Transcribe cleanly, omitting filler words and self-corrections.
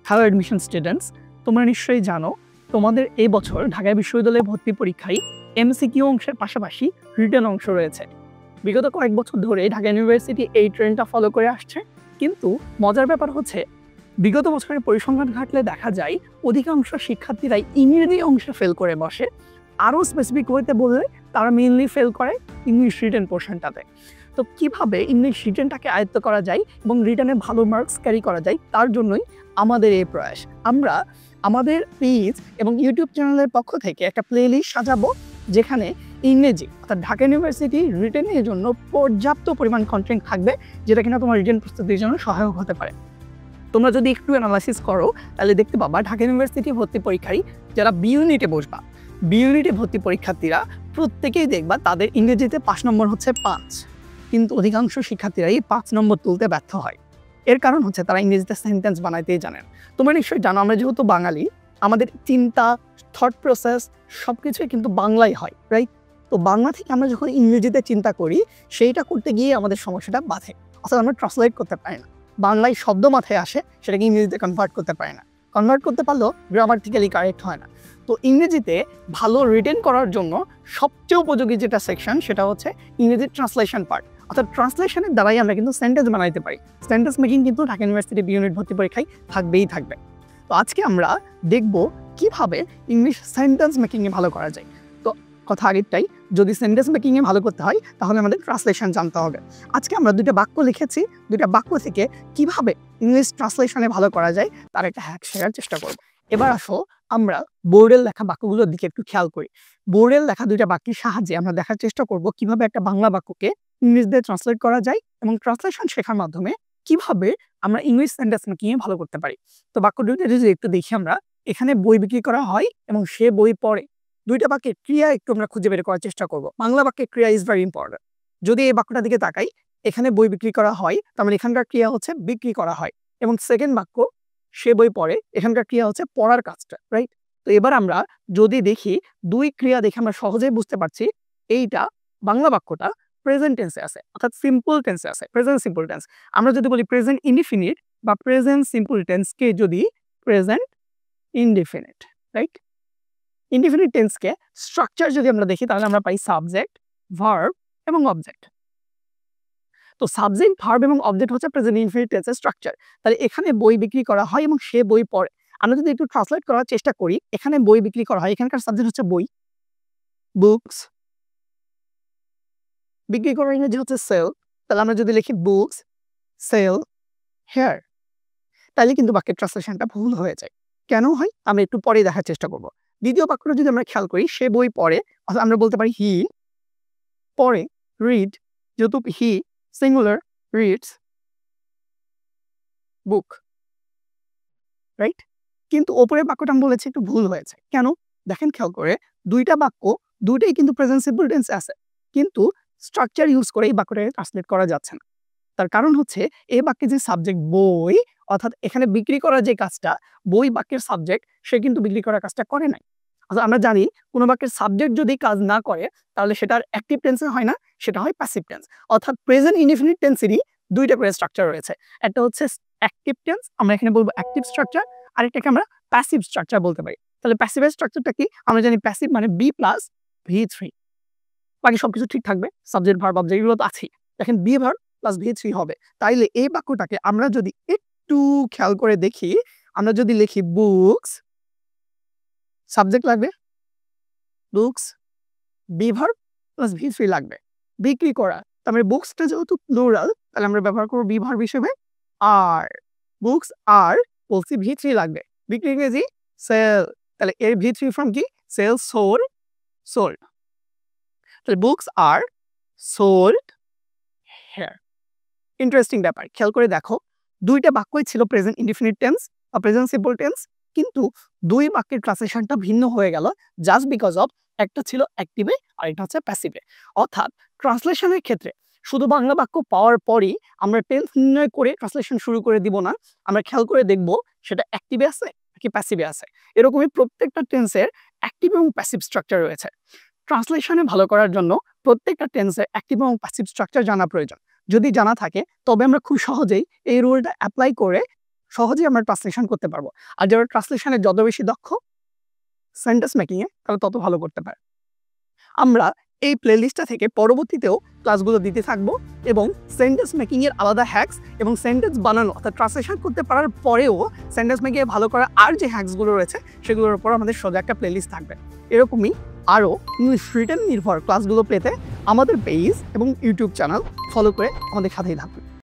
Hello admission students, তোমরা নিশ্চয়ই জানো তোমাদের এই বছর ঢাকা বিশ্ববিদ্যালয়ে ভর্তি পরীক্ষায় এমসিকিউ অংশের পাশাপাশি রিটেন অংশ রয়েছে। বিগত কয়েক বছর ধরে ঢাকা ইউনিভার্সিটি এই ট্রেন্ডটা ফলো করে আসছে, কিন্তু মজার ব্যাপার হচ্ছে বিগত বছরের পরিসংখ্যান ঘাটলে দেখা যায় অধিকাংশ শিক্ষার্থীরাই ইংরেজি অংশে ফেল করে বসে। আরও স্পেসিফিক ওয়েতে বললে তারা মেইনলি ফেল করে ইংলিশ রিটেন পোর্শনটাতে। তো কিভাবে ইংলিশ রিটেনটাকে আয়ত্ত করা যায় এবং রিটেনে ভালো মার্কস ক্যারি করা যায়, তার জন্যই আমাদের এই প্রয়াস। আমরা আমাদের পেজ এবং ইউটিউব চ্যানেলের পক্ষ থেকে একটা প্লেলিস্ট সাজাবো, যেখানে ইংরেজি অর্থাৎ ঢাকা ইউনিভার্সিটি রিটেনের জন্য পর্যাপ্ত পরিমাণ কন্টেন্ট থাকবে, যেটা কিনা তোমার রিটেন প্রস্তুতির জন্য সহায়ক হতে পারে। তোমরা যদি একটু অ্যানালাইসিস করো তাহলে দেখতে পাবা ঢাকা ইউনিভার্সিটি ভর্তি পরীক্ষায় যারা বি ইউনিটে বসবা, বি ইউনিটে ভর্তি পরীক্ষার্থীরা প্রত্যেকেই দেখবা তাদের ইংরেজিতে 5 নম্বর হচ্ছে 5, কিন্তু অধিকাংশ শিক্ষার্থীরাই 5 নম্বর তুলতে ব্যর্থ হয়। এর কারণ হচ্ছে তারা ইংরেজিতে সেন্টেন্স বানাইতেই জানেন। তোমরা নিশ্চয়ই জানো আমরা যেহেতু বাঙালি, আমাদের চিন্তা, থট প্রসেস সব কিছুই কিন্তু বাংলায় হয়, রাইট? তো বাংলা থেকে আমরা যখন ইংরেজিতে চিন্তা করি, সেইটা করতে গিয়ে আমাদের সমস্যাটা বাধে। অর্থাৎ আমরা ট্রান্সলেট করতে পারি না। বাংলায় শব্দ মাথায় আসে, সেটাকে ইংরেজিতে কনভার্ট করতে পারে না। কনভার্ট করতে পারলেও গ্রামাটিক্যালি কারেক্ট হয় না। তো ইংরেজিতে ভালো রিটেন করার জন্য সবচেয়ে উপযোগী যেটা সেকশন, সেটা হচ্ছে ইংরেজি ট্রান্সলেশন পার্ট। অর্থাৎ ট্রান্সলেশনের দ্বারাই আমরা কিন্তু সেন্টেন্স বানাইতে পারি। সেন্টেন্স মেকিং কিন্তু ঢাকা ইউনিভার্সিটি বি ইউনিট ভর্তি পরীক্ষায় থাকবেই থাকবে। তো আজকে আমরা দেখব কিভাবে ইংলিশ সেন্টেন্স মেকিংয়ে ভালো করা যায়। তো কথা আগেরটাই, যদি সেন্টেন্স মেকিংয়ে ভালো করতে হয় তাহলে আমাদের ট্রান্সলেশন জানতে হবে। আজকে আমরা 2টা বাক্য লিখেছি, 2টা বাক্য থেকে কিভাবে ইংলিশ ট্রান্সলেশনে ভালো করা যায় তার একটা হ্যাক শেয়ার চেষ্টা করব। এবার আসো আমরা বোর্ডের লেখা বাক্যগুলোর দিকে একটু খেয়াল করি। বোর্ডের লেখা 2টা বাক্যের সাহায্যে আমরা দেখার চেষ্টা করব কিভাবে একটা বাংলা বাক্যকে ইংলিশ দিয়ে ট্রান্সলেট করা যায় এবং ট্রান্সলেশন শেখার মাধ্যমে কিভাবে আমরা ইংলিশ সেন্টেন্স মেকিংয়ে ভালো করতে পারি। তো বাক্য 2টা যদি একটু দেখি আমরা, এখানে বই বিক্রি করা হয় এবং সে বই পড়ে। 2টা বাক্যের ক্রিয়া একটু আমরা খুঁজে বের করার চেষ্টা করব। বাংলা বাক্যের ক্রিয়া ইজ ভেরি ইম্পর্টেন্ট। যদি এই বাক্যটার দিকে তাকাই, এখানে বই বিক্রি করা হয়, তার মানে এখানকার ক্রিয়া হচ্ছে বিক্রি করা হয়। এবং সেকেন্ড বাক্য সে বই পড়ে, এখানকার ক্রিয়া হচ্ছে পড়ার কাজটা, রাইট? তো এবার আমরা যদি দেখি 2 ক্রিয়া দেখে আমরা সহজেই বুঝতে পারছি এইটা বাংলা বাক্যটা প্রেজেন্ট টেন্সে আছে, অর্থাৎ সিম্পল টেন্সে আছে, প্রেজেন্ট সিম্পল টেন্স। আমরা যদি বলি প্রেজেন্ট ইনডিফিনিট বা প্রেজেন্ট সিম্পল টেন্সকে যদি প্রেজেন্ট ইনডিফিনিট, রাইট? ইনডিফিনিট টেন্সকে স্ট্রাকচার যদি আমরা দেখি তাহলে আমরা পাই সাবজেক্ট, ভার্ব এবং অবজেক্ট। তো সাবজেক্ট, ভার্ব এবং অবজেক্ট হচ্ছে প্রেজেন্ট ইনডিফিনিট টেন্সের স্ট্রাকচার। তাহলে এখানে বই বিক্রি করা হয় এবং সে বই পড়ে। আমরা যদি একটু ট্রান্সলেট করার চেষ্টা করি, এখানে বই বিক্রি করা হয়, এখানকার সাবজেক্ট হচ্ছে বই, বুকস, বিক্রি করার ইংরেজি হচ্ছে সেল। তাহলে আমরা যদি লিখি বুকস সেল হেয়ার, তাহলে কিন্তু বাক্যের ট্রান্সলেশনটা ভুল হয়ে যায়। কেন হয় আমরা একটু পরে দেখার চেষ্টা করব। দ্বিতীয় বাক্যটা যদি আমরা খেয়াল করি, সে বই পড়ে, অর্থাৎ আমরা বলতে পারি হি পড়ে, রিড, যেহেতু হি সিঙ্গুলার, রিডস বুক, রাইট? কিন্তু ওপরের বাক্যটা আমি বলেছি একটু ভুল হয়েছে। কেন? দেখেন খেয়াল করে, 2টা বাক্য 2টাই কিন্তু প্রেজেন্ট সিম্পল টেন্সে আছে, কিন্তু স্ট্রাকচার ইউজ করে এই বাক্যটাকে ট্রান্সলেট করা যাচ্ছে না। তার কারণ হচ্ছে এই বাক্যে যে সাবজেক্ট বই, অর্থাৎ এখানে বিক্রি করার যে কাজটা, বই বাক্যের সাবজেক্ট, সে কিন্তু বিক্রি করার কাজটা করে নাই। অর্থাৎ আমরা জানি কোনো বাক্যের সাবজেক্ট যদি কাজ না করে তাহলে সেটার অ্যাক্টিভ টেন্সে হয় না, সেটা হয় প্যাসিভ টেন্স। অর্থাৎ প্রেজেন্ট ইনডিফিনিট টেন্সেরই 2টা করে স্ট্রাকচার রয়েছে। একটা হচ্ছে অ্যাক্টিভ টেন্স, আমরা এখানে বলবো অ্যাক্টিভ স্ট্রাকচার, আরেকটাকে আমরা প্যাসিভ স্ট্রাকচার বলতে পারি। তাহলে প্যাসিভের স্ট্রাকচারটা কি? আমরা জানি প্যাসিভ মানে বি প্লাস V3, বাকি সবকিছু ঠিক থাকবে, সাবজেক্ট, ভার্ব, অবজেক্ট এগুলো তো আছেই। দেখেন বি ভার্ব প্লাস V3 হবে। তাইলে এই বাক্যটাকে আমরা যদি একটু খেয়াল করে দেখি, আমরা যদি লিখি বুকস, সাবজেক্ট লাগবে books, be verb plus V3 লাগবে, বিক্রি করা। তার মানে বুকসটা যেহেতু প্লুরাল, তাহলে আমরা ব্যবহার করবো বি ভার্ব হিসেবে আর। বুকস আর বলছি V3 লাগবে, বিক্রি ইংরেজি সেল, তাহলে এর V3 ফ্রম কি? Sell, sold, sold. তাহলে books are sold here. Interesting ব্যাপার, খেয়াল করে দেখো 2টা বাক্যই ছিল প্রেজেন্ট ইনডিফিনিট টেন্স বা প্রেজেন্ট সিম্পল টেন্স, কিন্তু 2 বাক্যের ট্রান্সলেশনটা ভিন্ন হয়ে গেল জাস্ট বিকজ অফ একটা ছিল অ্যাক্টিভে আর একটা হচ্ছে প্যাসিভে। অর্থাৎ ট্রান্সলেশনের ক্ষেত্রে শুধু বাংলা বাক্য পাওয়ার পরই আমরা টেন্স নির্ণয় করে ট্রান্সলেশন শুরু করে দিব না, আমরা খেয়াল করে দেখব সেটা অ্যাক্টিভে আছে নাকি প্যাসিভে আছে। এরকমই প্রত্যেকটা টেন্সের অ্যাক্টিভ এবং প্যাসিভ স্ট্রাকচার রয়েছে। ট্রান্সলেশনে ভালো করার জন্য প্রত্যেকটা টেন্সের অ্যাক্টিভ এবং প্যাসিভ স্ট্রাকচার জানা প্রয়োজন। যদি জানা থাকে তবে আমরা খুব সহজেই এই রুলটা অ্যাপ্লাই করে সহজেই আমরা ট্রান্সলেশন করতে পারবো। আর যারা ট্রান্সলেশনে যত বেশি দক্ষ সেন্টেন্স মেকিংয়ে তারা তত ভালো করতে পারে। আমরা এই প্লেলিস্টটা থেকে পরবর্তীতেও ক্লাসগুলো দিতে থাকবো এবং সেন্টেন্স মেকিংয়ের আলাদা হ্যাকস এবং সেন্টেন্স বানানো অর্থাৎ ট্রান্সলেশন করতে পারার পরেও সেন্টেন্স মেকিংয়ে ভালো করা আর যে হ্যাকসগুলো রয়েছে সেগুলোর উপর আমাদের সোজা একটা প্লেলিস্ট থাকবে। এরকমই আরও ইংলিশ রিটেন নির্ভর ক্লাসগুলো পেতে আমাদের পেজ এবং ইউটিউব চ্যানেল ফলো করে আমাদের সাথেই থাকবে।